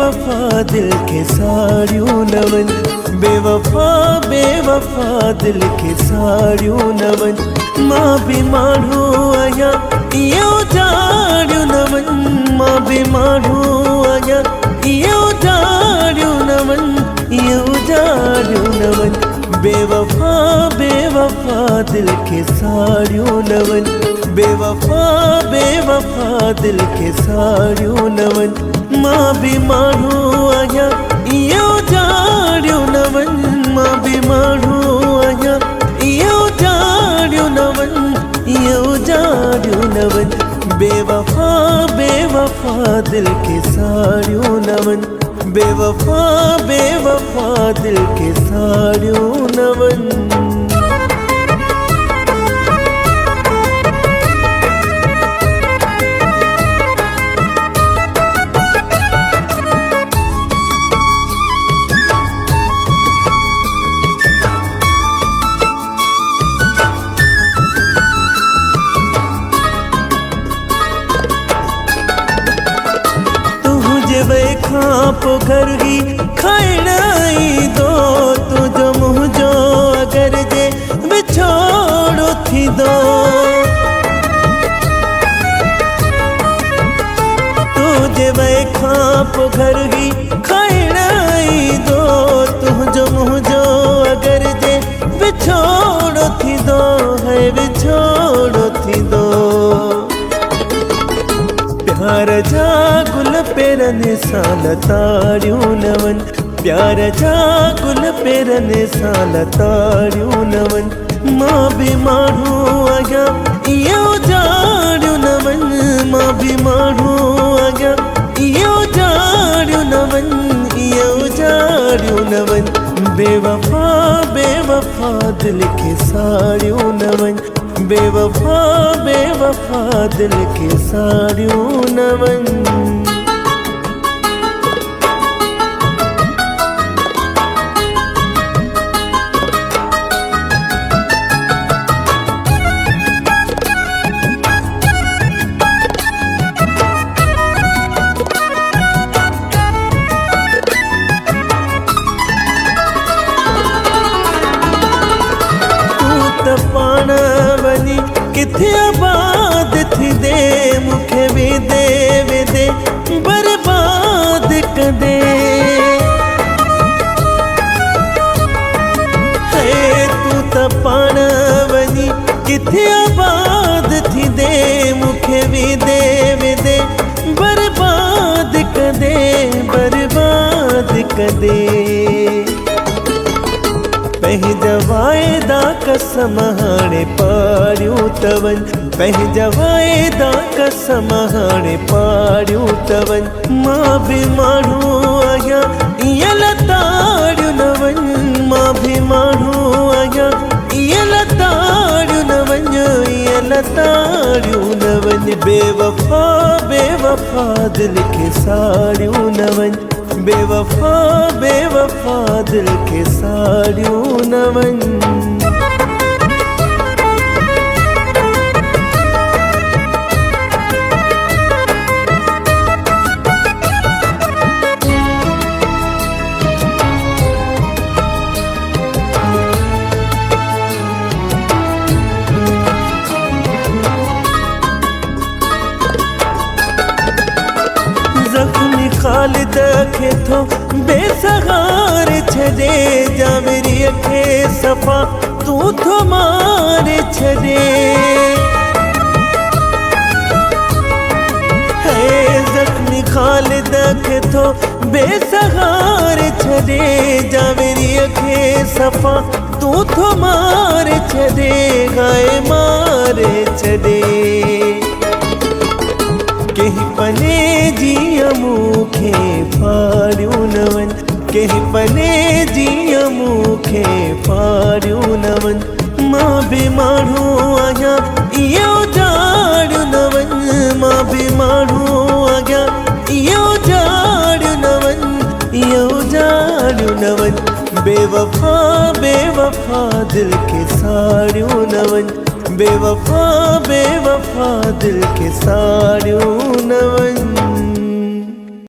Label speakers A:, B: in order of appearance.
A: बेवफा दिल के साड़ियों नवन, बेवफा बेवफा दिल के साड़ियों नवन। मां भी माण्हू आया इहो जाड़ियों नवन, मां भी माण्हू आया इहो जाड़ियों नवन, इहो जाड़ियों नवन। बेवफा बेवफा दिल के साड़ियों नवन, बेवफा बेवफा दिल के साड़ियों नवन। मां भी माण्हू आया इहो जाड़ियों नवन, मां भी माण्हू आया इहो जाड़ियों नवन, इहो जाड़ियों नवन। बेवफा बेवफा दिल के साड़ियों नवन, बेवफा बेवफा दिल के साड़ियों नवन। खापो घर ही खाइणाई दो, तुझो मुझो अगर जे बिछोड़ो थी दो। तुझे वे खापो घर ही खाइणाई दो, तुझो मुझो अगर जे बिछोड़ो थी दो, है बिछोड़ो थी दो। प्यार जा गुल पेरन साल ताड़ियों नवन, प्यार जा गुल पेरन साल ताड़ियों नवन। मां भी माण्हू आया इहो जाड़ियों नवन, मां भी माण्हू आया इहो जाड़ियों नवन, इहो जाड़ियों नवन। बेवफा बेवफा दिल के साड़ियों नवन, बेवफा बेवफा दिल के साड़ियों नवन। पाण वनी किथे आबाद थी दे, मुखे वेदे वेदे बर्बाद कदे। है तू त पाण वनी किथे आबाद थी दे, मुखे वेदे वेदे बर्बाद कदे, बर्बाद कदे। पंहिंजा वाइदा कसम हाणे पाड़ियूं तवन, पंहिंजा वाइदा कसम हाणे पाड़ियूं तवन। मां भी माण्हू आया इहे लताड़ियूं नवन, मां भी माण्हू आया इहे लताड़ियूं नवन, इहे लताड़ियूं नवन। बेवफा बेवफा दिल के साड़ियूं नवन, बेवफा बेवफा दिल के साड़ियों नवन। ख़ालिद खे थो बेसहार छॾे, जावरीअ खे सफ़ा तूं थो मारे छॾे। है ज़ख़्मी ख़ालिद खे थो बेसहार छॾे, जावरीअ खे सफ़ा तूं थो मारे छॾे, हाय मारे छॾे। कहीं पने जीअं मूंखे फाड़ियूं नवन, कहीं पने जीअं मूंखे फाड़ियूं नवन। मां भी माण्हू आया इहो जाड़ियूं नवन, मां भी माण्हू आया इहो जाड़ियूं नवन, इहो जाड़ियूं नवन। बेवफा बेवफा दिल के साड़ियूं नवन, बेवफा बेवफा दिल के साड़ियों नवन।